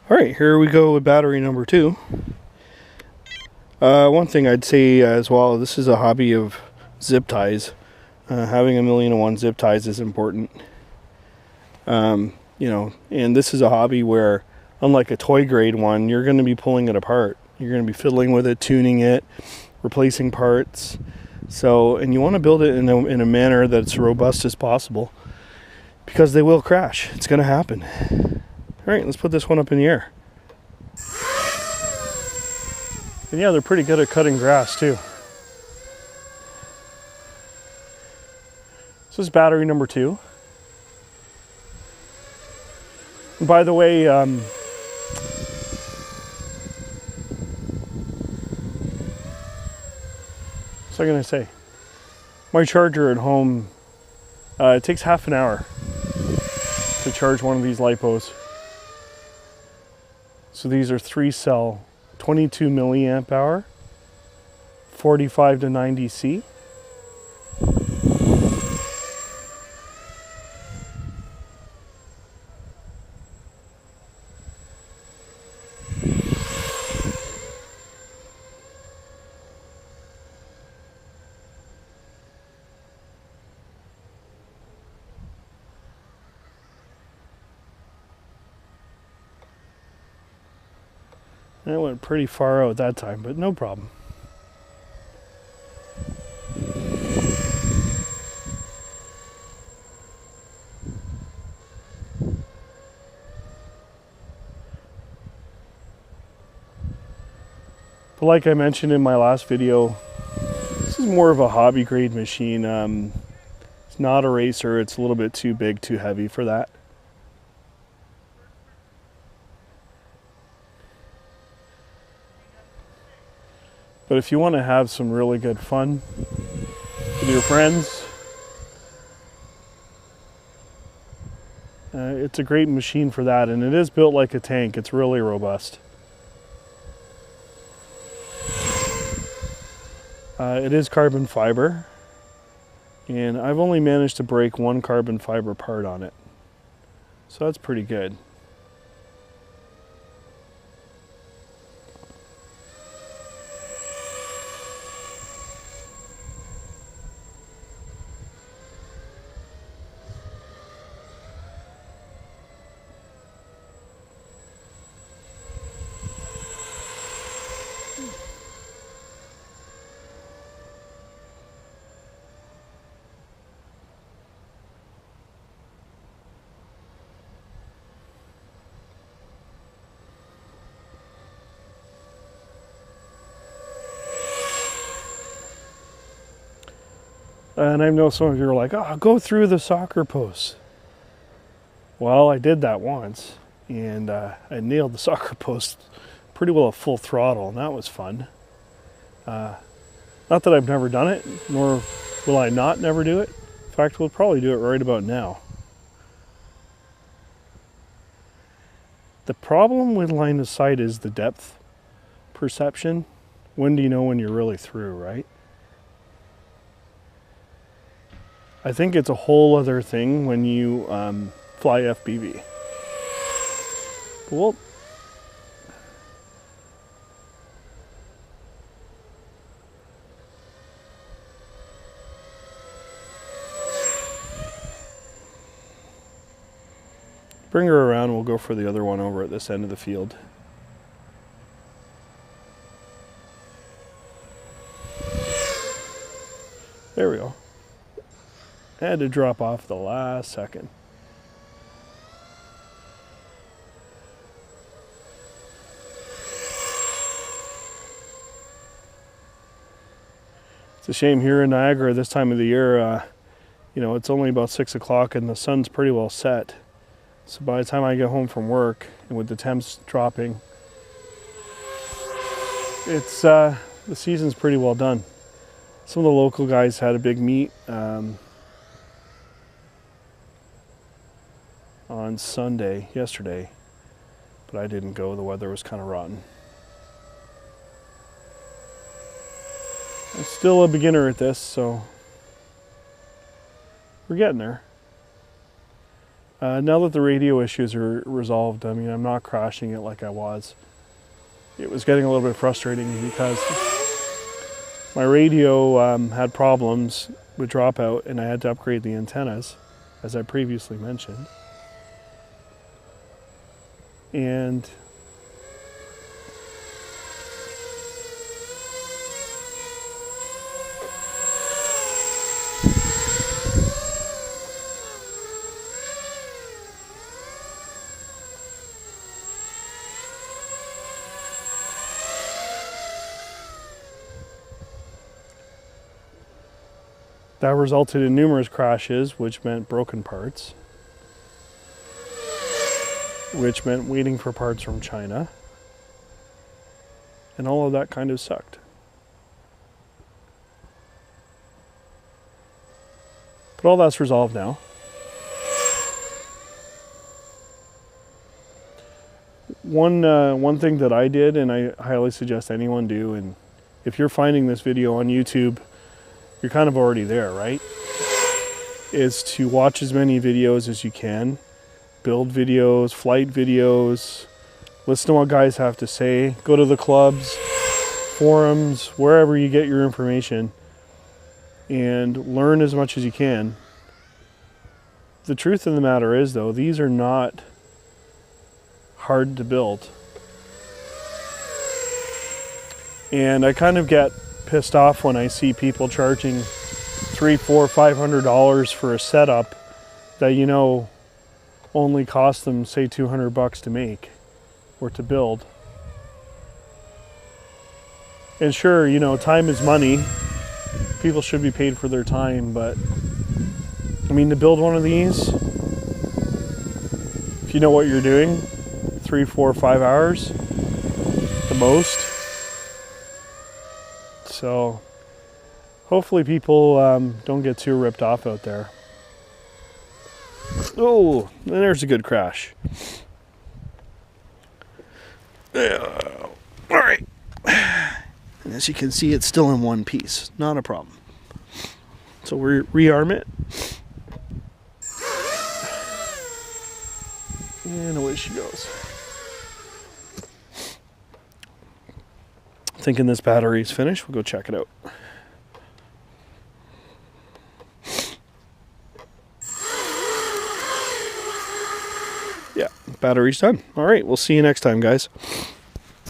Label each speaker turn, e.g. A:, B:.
A: Alright, here we go with battery number 2. One thing I'd say as well, this is a hobby of zip ties. Having 1,000,001 zip ties is important. And this is a hobby where, unlike a toy grade one, you're going to be pulling it apart. You're going to be fiddling with it, tuning it, replacing parts. And you want to build it in a manner that's robust as possible, because they will crash. It's going to happen. Alright, let's put this one up in the air. And yeah, they're pretty good at cutting grass too. This is battery number 2. And by the way, what's I gonna say? My charger at home, it takes half an hour to charge one of these LiPos. So these are 3-cell, 22 milliamp hour, 45 to 90 C. And it went pretty far out that time, but no problem. But like I mentioned in my last video, this is more of a hobby grade machine. It's not a racer. It's a little bit too big, too heavy for that. But if you want to have some really good fun with your friends, it's a great machine for that. And it is built like a tank. It's really robust. It is carbon fiber. And I've only managed to break one carbon fiber part on it. So that's pretty good. And I know some of you are like, oh, go through the soccer posts. Well, I did that once, and I nailed the soccer post pretty well at full throttle, and that was fun. Not that I've never done it, nor will I not never do it. In fact, we'll probably do it right about now. The problem with line of sight is the depth perception. When do you know when you're really through, right? I think it's a whole other thing when you fly FPV. Well, bring her around, we'll go for the other one over at this end of the field. There we go. I had to drop off the last second. It's a shame here in Niagara this time of the year, it's only about 6 o'clock and the sun's pretty well set. So by the time I get home from work, and with the temps dropping, it's the season's pretty well done. Some of the local guys had a big meet on yesterday, but I didn't go. The weather was kind of rotten. I'm still a beginner at this, so we're getting there. Now that the radio issues are resolved, I mean, I'm not crashing it like I was. It was getting a little bit frustrating because my radio had problems with dropout, and I had to upgrade the antennas, as I previously mentioned. And that resulted in numerous crashes, which meant broken parts, which meant waiting for parts from China, and all of that kind of sucked. But all that's resolved now. One thing that I did, and I highly suggest anyone do, and if you're finding this video on YouTube, you're kind of already there, right? Is to watch as many videos as you can. Build videos, flight videos, listen to what guys have to say. Go to the clubs, forums, wherever you get your information, and learn as much as you can. The truth of the matter is, though, these are not hard to build. And I kind of get pissed off when I see people charging $300, $400, $500 for a setup that, you know, only cost them, say, $200 to make or to build. And sure, you know, time is money. People should be paid for their time, but I mean, to build one of these, if you know what you're doing, 3, 4, 5 hours, the most. So hopefully people don't get too ripped off out there. Oh, there's a good crash. All right. And as you can see, it's still in one piece. Not a problem. So we rearm it. And away she goes. Thinking this battery's finished, we'll go check it out. Yeah, battery's done. All right, we'll see you next time, guys.